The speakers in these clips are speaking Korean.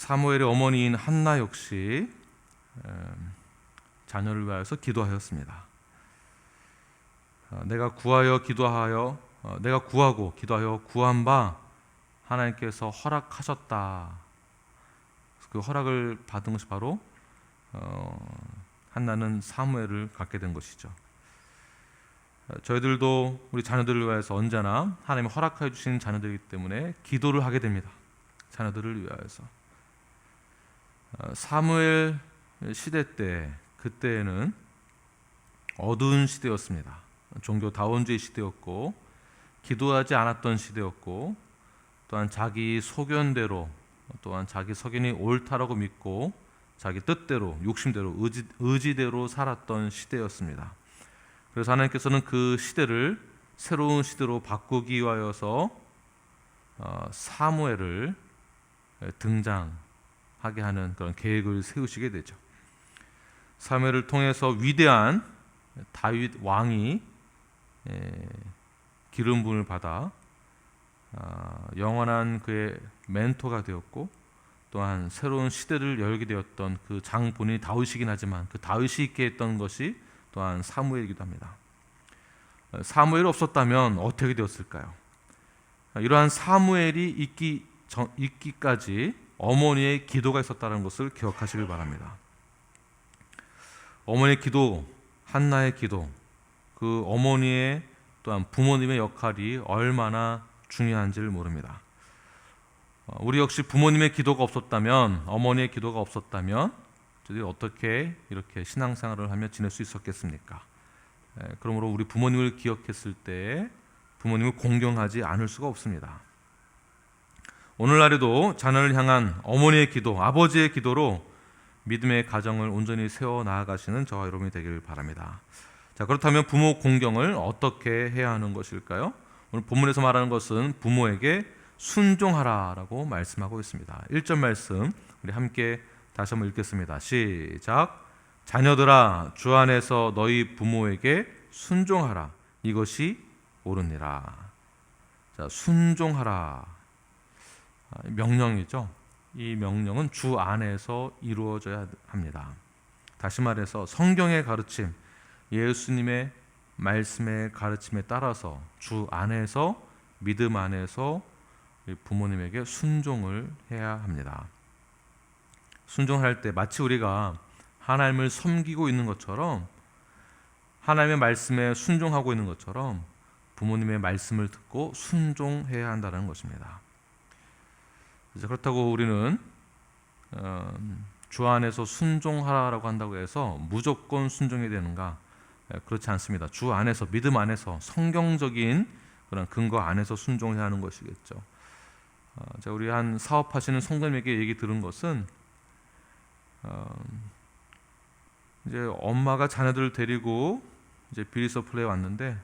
사무엘의 어머니인 한나 역시 자녀를 위하여서 기도하였습니다. 내가 구하고 기도하여 구한 바 하나님께서 허락하셨다. 그 허락을 받은 것이 바로 한나는 사무엘을 갖게 된 것이죠. 저희들도 우리 자녀들을 위해서 언제나 하나님이 허락하여 주신 자녀들이기 때문에 기도를 하게 됩니다. 자녀들을 위하여서. 사무엘 시대 때, 그때에는 어두운 시대였습니다. 종교 다원주의 시대였고, 기도하지 않았던 시대였고, 또한 자기 소견대로, 또한 자기 소견이 옳다라고 믿고 자기 뜻대로, 욕심대로, 의지대로 살았던 시대였습니다. 그래서 하나님께서는 그 시대를 새로운 시대로 바꾸기 위하여서 사무엘을 등장하게 하는 그런 계획을 세우시게 되죠. 사무엘을 통해서 위대한 다윗 왕이 기름 부음을 받아 영원한 그의 멘토가 되었고, 또한 새로운 시대를 열게 되었던 그 장본인이 다윗이긴 하지만 그 다윗이 있게 했던 것이 또한 사무엘이기도 합니다. 사무엘이 없었다면 어떻게 되었을까요? 이러한 사무엘이 있기까지 어머니의 기도가 있었다는 것을 기억하시길 바랍니다. 어머니의 기도, 한나의 기도, 그 어머니의 또한 부모님의 역할이 얼마나 중요한지를 모릅니다. 우리 역시 부모님의 기도가 없었다면, 어머니의 기도가 없었다면 저희들이 어떻게 이렇게 신앙생활을 하며 지낼 수 있었겠습니까? 그러므로 우리 부모님을 기억했을 때 부모님을 공경하지 않을 수가 없습니다. 오늘날에도 자녀를 향한 어머니의 기도, 아버지의 기도로 믿음의 가정을 온전히 세워 나아가시는 저와 여러분이 되길 바랍니다. 자, 그렇다면 부모 공경을 어떻게 해야 하는 것일까요? 오늘 본문에서 말하는 것은 부모에게 순종하라라고 말씀하고 있습니다. 1절 말씀 우리 함께 다시 한번 읽겠습니다. 시작. 자녀들아, 주 안에서 너희 부모에게 순종하라. 이것이 옳으니라. 자, 순종하라. 명령이죠. 이 명령은 주 안에서 이루어져야 합니다. 다시 말해서 성경의 가르침, 예수님의 말씀의 가르침에 따라서 주 안에서, 믿음 안에서 부모님에게 순종을 해야 합니다. 순종할 때 마치 우리가 하나님을 섬기고 있는 것처럼, 하나님의 말씀에 순종하고 있는 것처럼 부모님의 말씀을 듣고 순종해야 한다는 것입니다. 그렇다고 우리는 주 안에서 순종하라고 한다고 해서 무조건 순종해야 되는가? 그렇지 않습니다. 주 안에서, 믿음 안에서, 성경적인 그런 근거 안에서 순종해야 하는 것이겠죠. 우리 한 사업하시는 성도님에게 얘기 들은 것은 이제 엄마가 자녀들을 데리고 이제 비리서플에 왔는데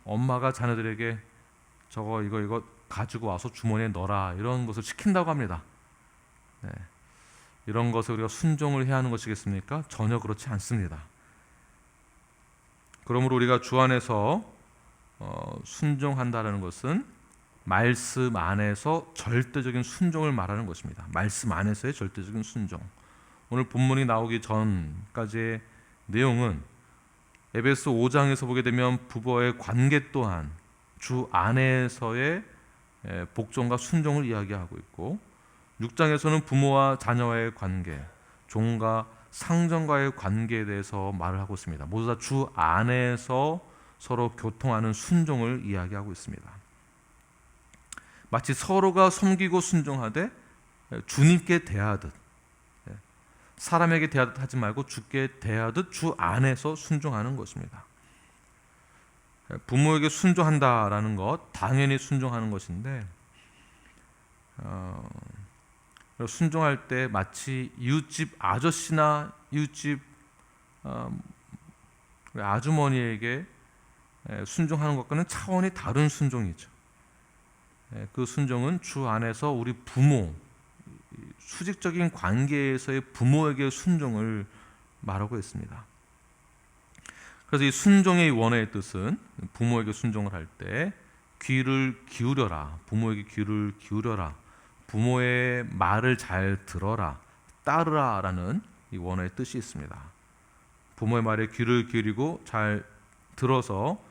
엄마가 자녀들에게 저거 이거 가지고 와서 주머니에 넣어라, 이런 것을 시킨다고 합니다. 이런 것을 우리가 순종을 해야 하는 것이겠습니까? 전혀 그렇지 않습니다. 그러므로 우리가 주 안에서 순종한다는 것은 말씀 안에서 절대적인 순종을 말하는 것입니다. 말씀 안에서의 절대적인 순종. 오늘 본문이 나오기 전까지의 내용은 에베소 5장에서 보게 되면 부부와의 관계 또한 주 안에서의 복종과 순종을 이야기하고 있고, 6장에서는 부모와 자녀와의 관계, 종과 상전과의 관계에 대해서 말을 하고 있습니다. 모두 다 주 안에서 서로 교통하는 순종을 이야기하고 있습니다. 마치 서로가 섬기고 순종하되 주님께 대하듯, 사람에게 대하듯 하지 말고 주께 대하듯 주 안에서 순종하는 것입니다. 부모에게 순종한다라는 것, 당연히 순종하는 것인데, 순종할 때 마치 이웃집 아저씨나 이웃집 아주머니에게 순종하는 것과는 차원이 다른 순종이죠. 그 순종은 주 안에서 우리 부모, 수직적인 관계에서의 부모에게 순종을 말하고 있습니다. 그래서 이 순종의 원어의 뜻은 부모에게 순종을 할 때 귀를 기울여라, 부모에게 귀를 기울여라, 부모의 말을 잘 들어라, 따르라라는 이 원어의 뜻이 있습니다. 부모의 말에 귀를 기울이고 잘 들어서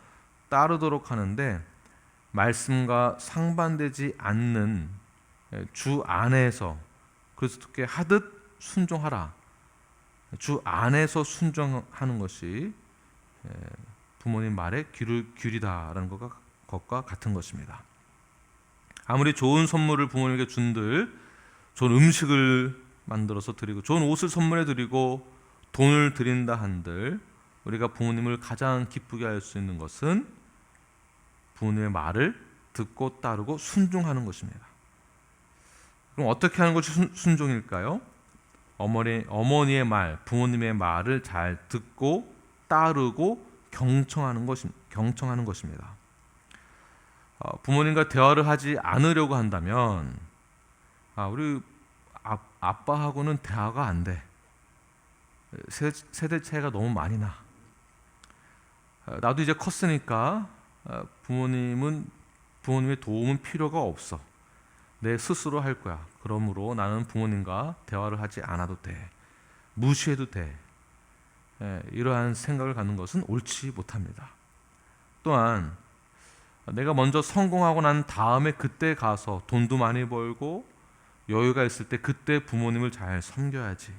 따르도록 하는데, 말씀과 상반되지 않는 주 안에서 그리스도께 하듯 순종하라. 주 안에서 순종하는 것이 부모님 말에 귀를 기울이다라는 것과 같은 것입니다. 아무리 좋은 선물을 부모님에게 준들, 좋은 음식을 만들어서 드리고 좋은 옷을 선물해 드리고 돈을 드린다 한들, 우리가 부모님을 가장 기쁘게 할 수 있는 것은 부모님의 말을 듣고 따르고 순종하는 것입니다. 그럼 어떻게 하는 것이 순종일까요? 어머니의 말, 부모님의 말을 잘 듣고 따르고 경청하는 것입니다. 부모님과 대화를 하지 않으려고 한다면, 우리 아빠하고는 대화가 안 돼. 세대 차이가 너무 많이 나. 나도 이제 컸으니까 부모님의 도움은 필요가 없어. 내 스스로 할 거야. 그러므로 나는 부모님과 대화를 하지 않아도 돼. 무시해도 돼. 이러한 생각을 갖는 것은 옳지 못합니다. 또한 내가 먼저 성공하고 난 다음에 그때 가서 돈도 많이 벌고 여유가 있을 때 그때 부모님을 잘 섬겨야지.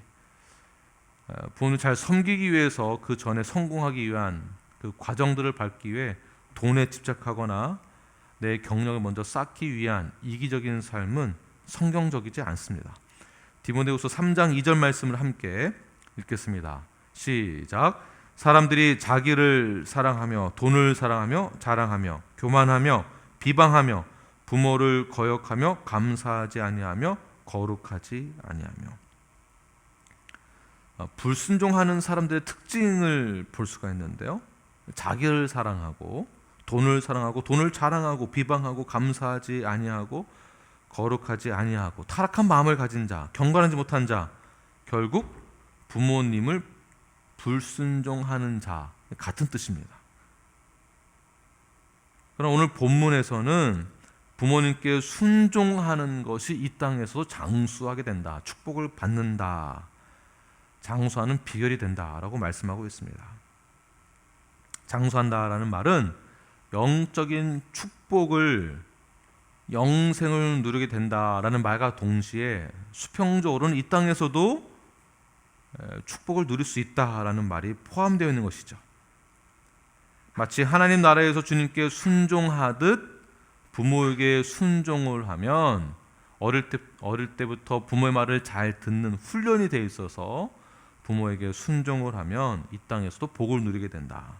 부모님을 잘 섬기기 위해서 그 전에 성공하기 위한 그 과정들을 밟기 위해 돈에 집착하거나 내 경력을 먼저 쌓기 위한 이기적인 삶은 성경적이지 않습니다. 디모데후서 3장 2절 말씀을 함께 읽겠습니다. 시작. 사람들이 자기를 사랑하며 돈을 사랑하며 자랑하며 교만하며 비방하며 부모를 거역하며 감사하지 아니하며 거룩하지 아니하며. 불순종하는 사람들의 특징을 볼 수가 있는데요. 자기를 사랑하고 돈을 사랑하고 돈을 자랑하고 비방하고 감사하지 아니하고 거룩하지 아니하고 타락한 마음을 가진 자, 경건하지 못한 자, 결국 부모님을 불순종하는 자, 같은 뜻입니다. 그럼 오늘 본문에서는 부모님께 순종하는 것이 이 땅에서도 장수하게 된다, 축복을 받는다, 장수하는 비결이 된다라고 말씀하고 있습니다. 장수한다라는 말은 영적인 축복을, 영생을 누리게 된다라는 말과 동시에 수평적으로는 이 땅에서도 축복을 누릴 수 있다라는 말이 포함되어 있는 것이죠. 마치 하나님 나라에서 주님께 순종하듯 부모에게 순종을 하면 어릴 때부터 부모의 말을 잘 듣는 훈련이 되어 있어서 부모에게 순종을 하면 이 땅에서도 복을 누리게 된다.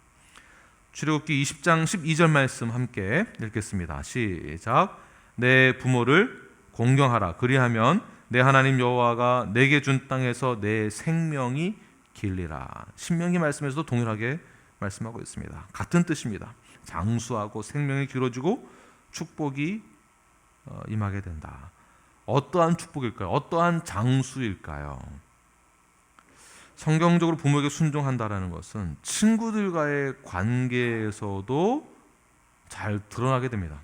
출애굽기 20장 12절 말씀 함께 읽겠습니다. 시작. 내 부모를 공경하라. 그리하면 내 하나님 여호와가 내게 준 땅에서 내 생명이 길리라. 신명기 말씀에서도 동일하게 말씀하고 있습니다. 같은 뜻입니다. 장수하고 생명이 길어지고 축복이 임하게 된다. 어떠한 축복일까요? 어떠한 장수일까요? 성경적으로 부모에게 순종한다라는 것은 친구들과의 관계에서도 잘 드러나게 됩니다.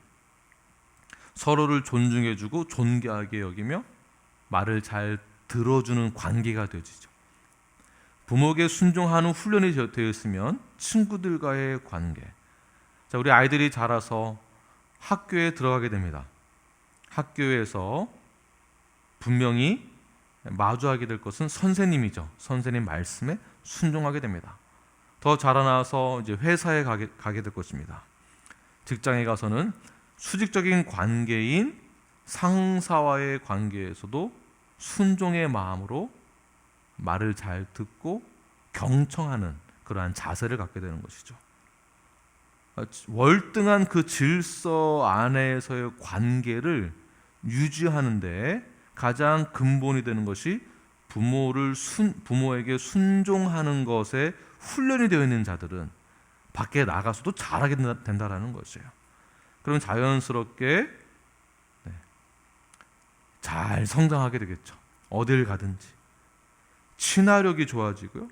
서로를 존중해주고 존귀하게 여기며 말을 잘 들어주는 관계가 되어지죠. 부모에게 순종하는 훈련이 되어 있으면 친구들과의 관계. 자, 우리 아이들이 자라서 학교에 들어가게 됩니다. 학교에서 분명히 마주하게 될 것은 선생님이죠. 선생님 말씀에 순종하게 됩니다. 더 자라나서 이제 회사에 가게 될 것입니다. 직장에 가서는 수직적인 관계인 상사와의 관계에서도 순종의 마음으로 말을 잘 듣고 경청하는 그러한 자세를 갖게 되는 것이죠. 월등한 그 질서 안에서의 관계를 유지하는데 가장 근본이 되는 것이 부모에게 순종하는 것에 훈련이 되어 있는 자들은 밖에 나가서도 잘하게 된다라는 것이에요. 그럼 자연스럽게 잘 성장하게 되겠죠. 어딜 가든지 친화력이 좋아지고요.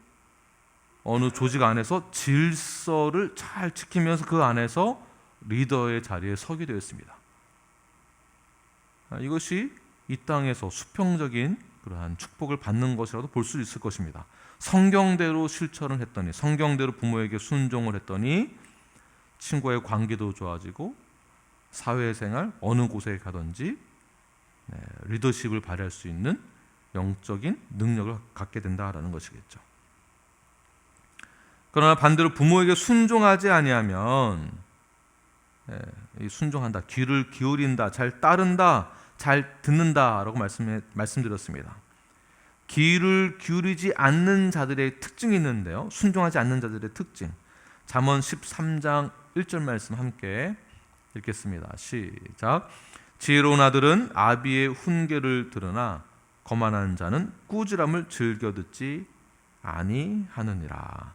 어느 조직 안에서 질서를 잘 지키면서 그 안에서 리더의 자리에 서게 되었습니다. 이것이 이 땅에서 수평적인 그러한 축복을 받는 것이라도 볼 수 있을 것입니다. 성경대로 실천을 했더니, 성경대로 부모에게 순종을 했더니 친구와의 관계도 좋아지고 사회생활 어느 곳에 가든지 리더십을 발휘할 수 있는 영적인 능력을 갖게 된다라는 것이겠죠. 그러나 반대로 부모에게 순종하지 아니하면, 순종한다, 귀를 기울인다, 잘 따른다, 잘 듣는다라고 말씀드렸습니다. 귀를 기울이지 않는 자들의 특징이 있는데요, 순종하지 않는 자들의 특징. 잠언 13장 1절 말씀 함께 읽겠습니다. 시작. 지혜로운 아들은 아비의 훈계를 들으나 거만한 자는 꾸지람을 즐겨 듣지 아니하느니라.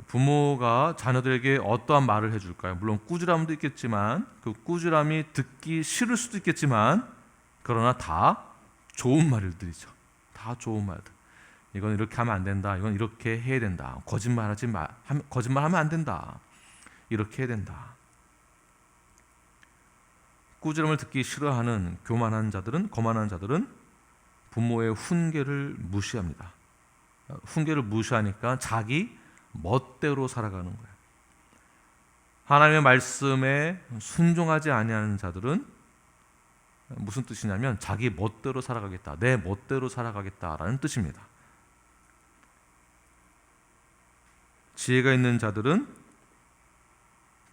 부모가 자녀들에게 어떠한 말을 해줄까요? 물론 꾸지람도 있겠지만, 그 꾸지람이 듣기 싫을 수도 있겠지만, 그러나 다 좋은 말들이죠. 다 좋은 말들. 이건 이렇게 하면 안 된다. 이건 이렇게 해야 된다. 거짓말하면 안 된다. 이렇게 해야 된다. 꾸지람을 듣기 싫어하는 교만한 자들은, 거만한 자들은 부모의 훈계를 무시합니다. 훈계를 무시하니까 자기 멋대로 살아가는 거예요. 하나님의 말씀에 순종하지 아니하는 자들은 무슨 뜻이냐면 자기 멋대로 살아가겠다, 내 멋대로 살아가겠다라는 뜻입니다. 지혜가 있는 자들은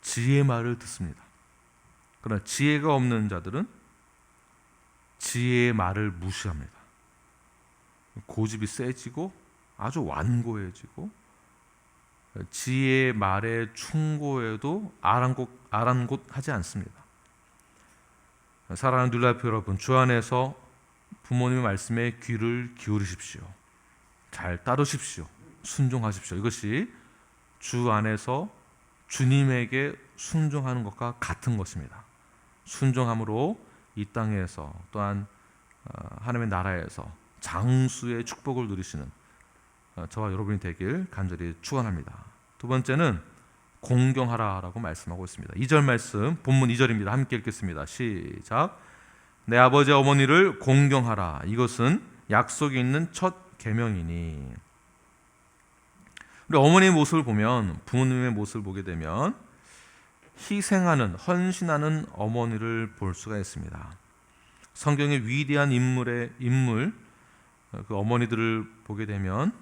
지혜의 말을 듣습니다. 그러나 지혜가 없는 자들은 지혜의 말을 무시합니다. 고집이 세지고 아주 완고해지고, 지혜의 말에 충고해도 아랑곳하지 않습니다. 사랑하는 눌라프 여러분, 주 안에서 부모님의 말씀에 귀를 기울이십시오. 잘 따르십시오. 순종하십시오. 이것이 주 안에서 주님에게 순종하는 것과 같은 것입니다. 순종함으로 이 땅에서 또한 하나님의 나라에서 장수의 축복을 누리시는 저와 여러분이 되길 간절히 축원합니다. 두 번째는 공경하라라고 말씀하고 있습니다. 2절 말씀, 본문 2절입니다. 함께 읽겠습니다. 시작. 내 아버지 어머니를 공경하라. 이것은 약속이 있는 첫 계명이니. 우리 어머니의 모습을 보면, 부모님의 모습을 보게 되면 희생하는, 헌신하는 어머니를 볼 수가 있습니다. 성경의 위대한 인물, 그 어머니들을 보게 되면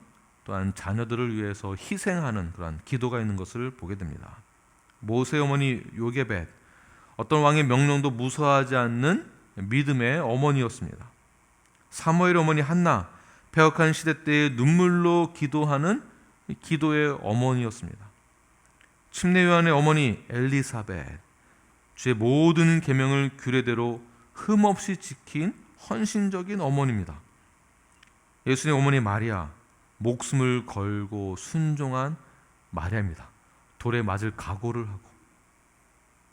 또한 자녀들을 위해서 희생하는 그런 기도가 있는 것을 보게 됩니다. 모세의 어머니 요게벳, 어떤 왕의 명령도 무서워하지 않는 믿음의 어머니였습니다. 사무엘의 어머니 한나, 패역한 시대 때에 눈물로 기도하는 기도의 어머니였습니다. 침례 요한의 어머니 엘리사벳, 주의 모든 계명을 규례대로 흠없이 지킨 헌신적인 어머니입니다. 예수님의 어머니 마리아, 목숨을 걸고 순종한 마리아입니다. 돌에 맞을 각오를 하고.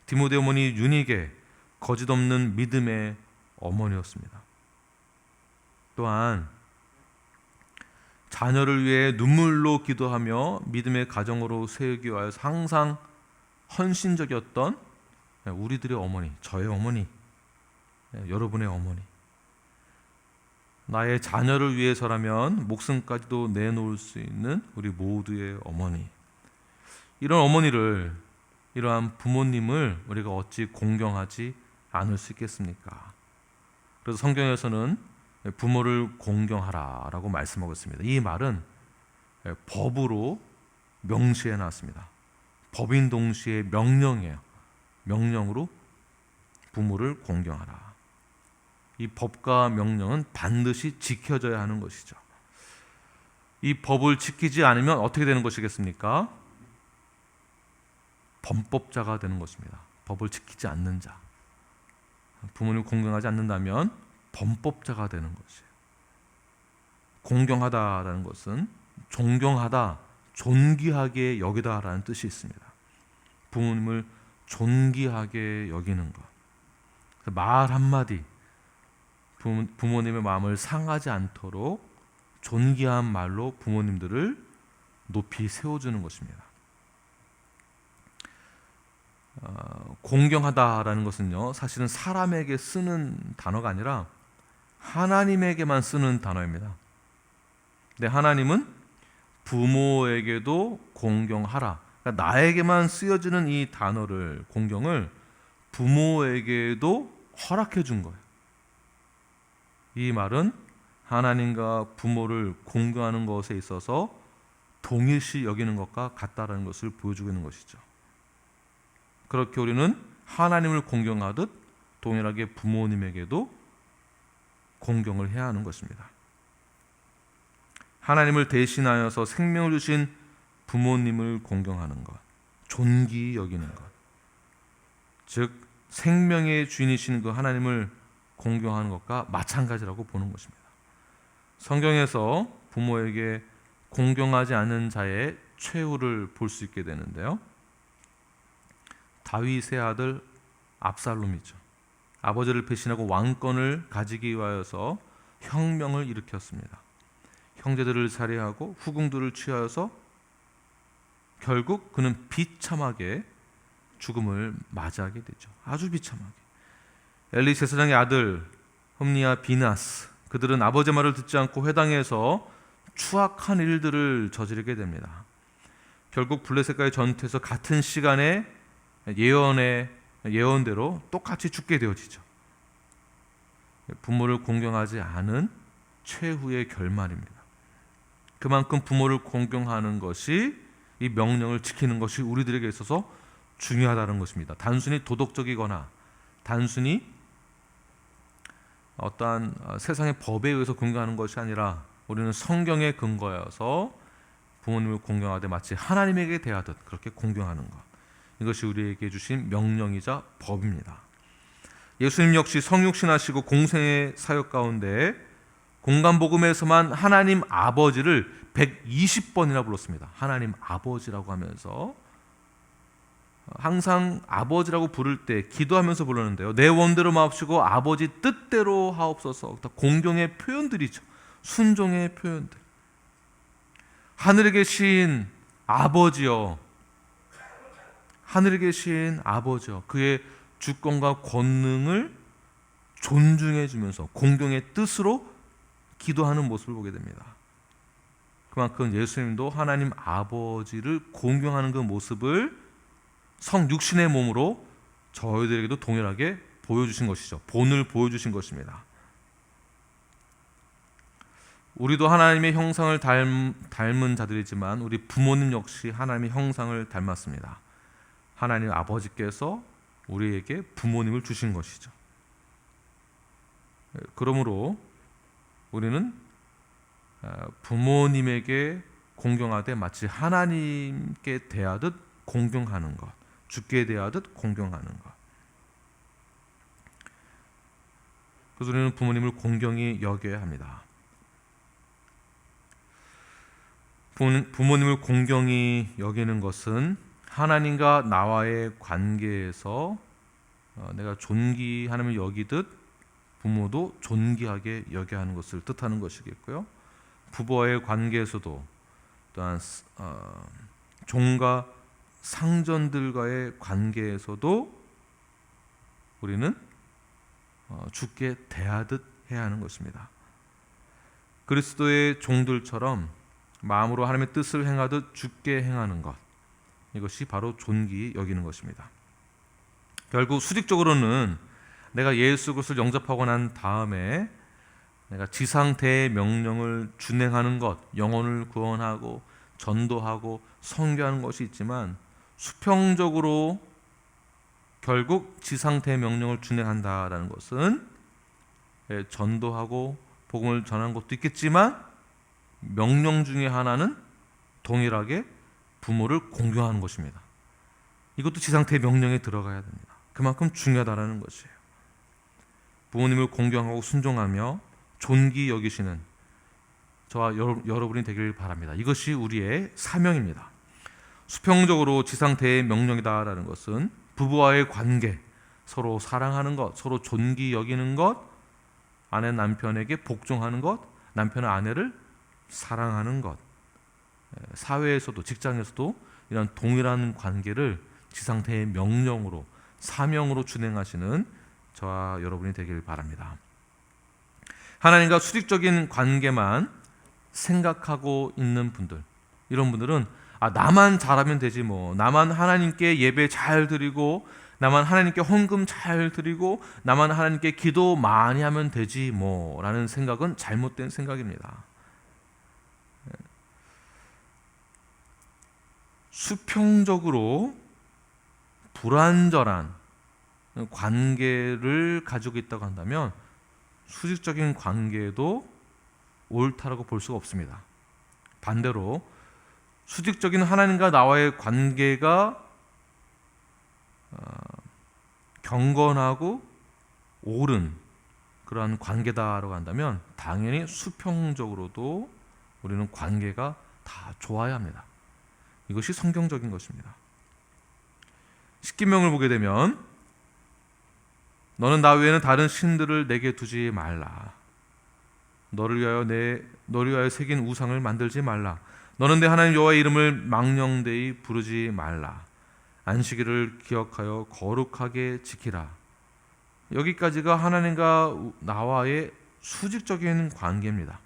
디모데 어머니 유니게, 거짓 없는 믿음의 어머니였습니다. 또한 자녀를 위해 눈물로 기도하며 믿음의 가정으로 세우기 위하여서 항상 헌신적이었던 우리들의 어머니, 저의 어머니, 여러분의 어머니. 나의 자녀를 위해서라면 목숨까지도 내놓을 수 있는 우리 모두의 어머니. 이런 어머니를, 이러한 부모님을 우리가 어찌 공경하지 않을 수 있겠습니까? 그래서 성경에서는 부모를 공경하라라고 말씀하고 있습니다. 이 말은 법으로 명시해 놨습니다. 법인 동시에 명령이에요. 명령으로 부모를 공경하라. 이 법과 명령은 반드시 지켜져야 하는 것이죠. 이 법을 지키지 않으면 어떻게 되는 것이겠습니까? 범법자가 되는 것입니다. 법을 지키지 않는 자. 부모님을 공경하지 않는다면 범법자가 되는 것이에요. 공경하다라는 것은 존경하다, 존귀하게 여기다라는 뜻이 있습니다. 부모님을 존귀하게 여기는 것. 말 한마디, 부모님의 마음을 상하지 않도록 존귀한 말로 부모님들을 높이 세워주는 것입니다. 공경하다라는 것은요, 사실은 사람에게 쓰는 단어가 아니라 하나님에게만 쓰는 단어입니다. 근데 하나님은 부모에게도 공경하라. 그러니까 나에게만 쓰여지는 이 단어를, 공경을 부모에게도 허락해 준 거예요. 이 말은 하나님과 부모를 공경하는 것에 있어서 동일시 여기는 것과 같다라는 것을 보여주고 있는 것이죠. 그렇게 우리는 하나님을 공경하듯 동일하게 부모님에게도 공경을 해야 하는 것입니다. 하나님을 대신하여서 생명을 주신 부모님을 공경하는 것, 존귀 여기는 것, 즉 생명의 주인이신 그 하나님을 공경하는 것과 마찬가지라고 보는 것입니다. 성경에서 부모에게 공경하지 않는 자의 최후를 볼 수 있게 되는데요, 다윗의 아들 압살롬이죠. 아버지를 배신하고 왕권을 가지기 위하여서 혁명을 일으켰습니다. 형제들을 살해하고 후궁들을 취하여서 결국 그는 비참하게 죽음을 맞이하게 되죠. 아주 비참하게. 엘리 제사장의 아들 홈니와 비나스, 그들은 아버지 말을 듣지 않고 회당에서 추악한 일들을 저지르게 됩니다. 결국 블레셋과의 전투에서 같은 시간에 예언대로 똑같이 죽게 되어지죠. 부모를 공경하지 않은 최후의 결말입니다. 그만큼 부모를 공경하는 것이, 이 명령을 지키는 것이 우리들에게 있어서 중요하다는 것입니다. 단순히 도덕적이거나 단순히 어떠한 세상의 법에 의해서 공경하는 것이 아니라 우리는 성경에 근거하여서 부모님을 공경하되 마치 하나님에게 대하듯 그렇게 공경하는 것, 이것이 우리에게 주신 명령이자 법입니다. 예수님 역시 성육신하시고 공생의 사역 가운데 공간복음에서만 하나님 아버지를 120번이나 불렀습니다. 하나님 아버지라고 하면서 항상 아버지라고 부를 때 기도하면서 불렀는데요, 내 원대로 마옵시고 아버지 뜻대로 하옵소서. 공경의 표현들이죠. 순종의 표현들. 하늘에 계신 아버지여, 하늘에 계신 아버지여, 그의 주권과 권능을 존중해 주면서 공경의 뜻으로 기도하는 모습을 보게 됩니다. 그만큼 예수님도 하나님 아버지를 공경하는 그 모습을 성육신의 몸으로 저희들에게도 동일하게 보여주신 것이죠. 본을 보여주신 것입니다. 우리도 하나님의 형상을 닮은 자들이지만 우리 부모님 역시 하나님의 형상을 닮았습니다. 하나님 아버지께서 우리에게 부모님을 주신 것이죠. 그러므로 우리는 부모님에게 공경하되 마치 하나님께 대하듯 공경하는 것, 주께 대하듯 공경하는 것. 그래서 우리는 부모님을 공경히 여겨야 합니다. 부모님을 공경히 여기는 것은 하나님과 나와의 관계에서 내가 존귀하나님을 여기듯 부모도 존귀하게 여겨야 하는 것을 뜻하는 것이겠고요. 부부와의 관계에서도 또한 종과 상전들과의 관계에서도 우리는 주께 대하듯 해야 하는 것입니다. 그리스도의 종들처럼 마음으로 하나님의 뜻을 행하듯 주께 행하는 것, 이것이 바로 존귀 여기는 것입니다. 결국 수직적으로는 내가 예수 그리스도를 영접하고 난 다음에 내가 지상대의 명령을 준행하는 것, 영혼을 구원하고 전도하고 선교하는 것이 있지만, 수평적으로 결국 지상대의 명령을 준행한다라는 것은 전도하고 복음을 전하는 것도 있겠지만, 명령 중에 하나는 동일하게 부모를 공경하는 것입니다. 이것도 지상대의 명령에 들어가야 됩니다. 그만큼 중요하다는 것이에요. 부모님을 공경하고 순종하며 존귀 여기시는 저와 여러분이 되길 바랍니다. 이것이 우리의 사명입니다. 수평적으로 지상대의 명령이다라는 것은 부부와의 관계, 서로 사랑하는 것, 서로 존귀 여기는 것, 아내 남편에게 복종하는 것, 남편은 아내를 사랑하는 것, 사회에서도 직장에서도 이런 동일한 관계를 지상태의 명령으로 사명으로 준행하시는 저와 여러분이 되길 바랍니다. 하나님과 수직적인 관계만 생각하고 있는 분들, 이런 분들은 나만 잘하면 되지 뭐, 나만 하나님께 예배 잘 드리고, 나만 하나님께 헌금 잘 드리고, 나만 하나님께 기도 많이 하면 되지 뭐 라는 생각은 잘못된 생각입니다. 수평적으로 불완전한 관계를 가지고 있다고 한다면 수직적인 관계도 옳다라고 볼 수가 없습니다. 반대로 수직적인 하나님과 나와의 관계가 경건하고 옳은 그러한 관계다라고 한다면 당연히 수평적으로도 우리는 관계가 다 좋아야 합니다. 이것이 성경적인 것입니다. 십계명을 보게 되면 너는 나 외에는 다른 신들을 내게 두지 말라. 너를 위하여 새긴 우상을 만들지 말라. 너는 내 하나님 여호와의 이름을 망령되이 부르지 말라. 안식일을 기억하여 거룩하게 지키라. 여기까지가 하나님과 나와의 수직적인 관계입니다.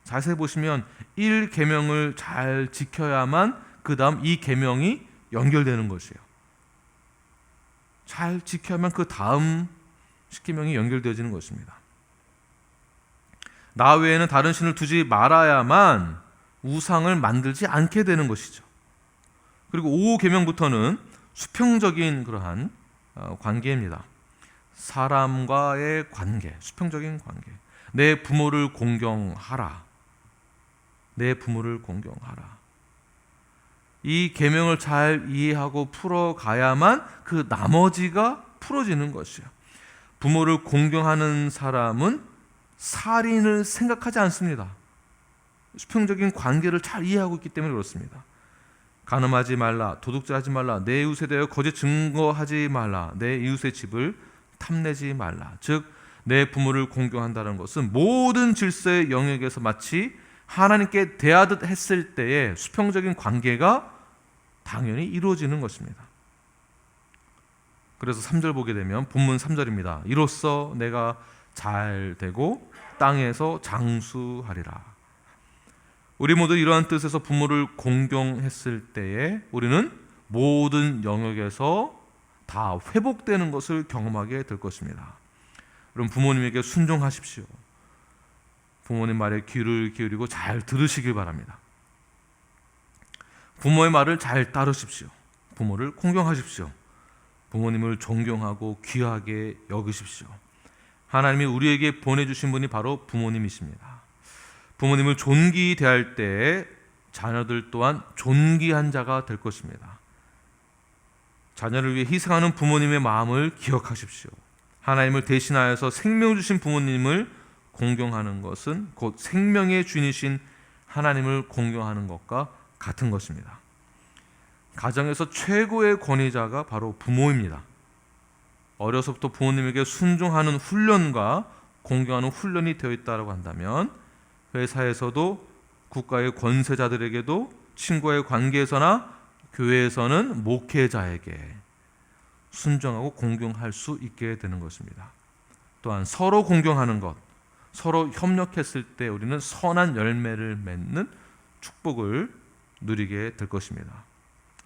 자세히 보시면 1계명을 잘 지켜야만 그 다음 2계명이 연결되는 것이에요. 잘 지켜야만 그 다음 10계명이 연결되어지는 것입니다. 나 외에는 다른 신을 두지 말아야만 우상을 만들지 않게 되는 것이죠. 그리고 5계명부터는 수평적인 그러한 관계입니다. 사람과의 관계, 수평적인 관계. 내 부모를 공경하라. 내 부모를 공경하라. 이 계명을 잘 이해하고 풀어가야만 그 나머지가 풀어지는 것이에요. 부모를 공경하는 사람은 살인을 생각하지 않습니다. 수평적인 관계를 잘 이해하고 있기 때문에 그렇습니다. 간음하지 말라, 도둑질하지 말라, 내 이웃에 대하여 거짓 증거하지 말라, 내 이웃의 집을 탐내지 말라. 즉 내 부모를 공경한다는 것은 모든 질서의 영역에서 마치 하나님께 대하듯 했을 때의 수평적인 관계가 당연히 이루어지는 것입니다. 그래서 3절 보게 되면 본문 3절입니다. 이로써 내가 잘 되고 땅에서 장수하리라. 우리 모두 이러한 뜻에서 부모를 공경했을 때에 우리는 모든 영역에서 다 회복되는 것을 경험하게 될 것입니다. 여러분, 부모님에게 순종하십시오. 부모님 말에 귀를 기울이고 잘 들으시길 바랍니다. 부모의 말을 잘 따르십시오. 부모를 공경하십시오. 부모님을 존경하고 귀하게 여기십시오. 하나님이 우리에게 보내주신 분이 바로 부모님이십니다. 부모님을 존귀히 대할 때 자녀들 또한 존귀한 자가 될 것입니다. 자녀를 위해 희생하는 부모님의 마음을 기억하십시오. 하나님을 대신하여서 생명 주신 부모님을 공경하는 것은 곧 생명의 주인이신 하나님을 공경하는 것과 같은 것입니다. 가정에서 최고의 권위자가 바로 부모입니다. 어려서부터 부모님에게 순종하는 훈련과 공경하는 훈련이 되어 있다고 한다면 회사에서도 국가의 권세자들에게도 친구의 관계에서나 교회에서는 목회자에게 순종하고 공경할 수 있게 되는 것입니다. 또한 서로 공경하는 것, 서로 협력했을 때 우리는 선한 열매를 맺는 축복을 누리게 될 것입니다.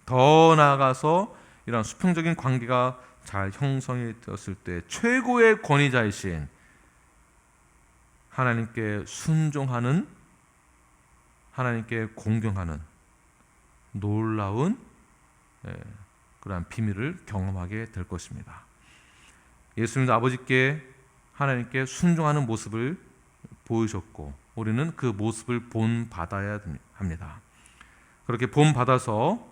더 나아가서 이런 수평적인 관계가 잘 형성이 되었을 때 최고의 권위자이신 하나님께 순종하는, 하나님께 공경하는 놀라운 그러한 비밀을 경험하게 될 것입니다. 예수님도 아버지께 하나님께 순종하는 모습을 보이셨고 우리는 그 모습을 본받아야 합니다. 그렇게 본받아서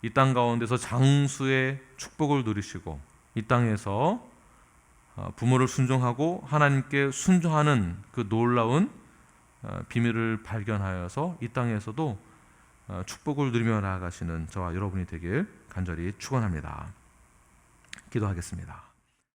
이 땅 가운데서 장수의 축복을 누리시고 이 땅에서 부모를 순종하고 하나님께 순종하는 그 놀라운 비밀을 발견하여서 이 땅에서도 축복을 누리며 나아가시는 저와 여러분이 되길 간절히 축원합니다. 기도하겠습니다.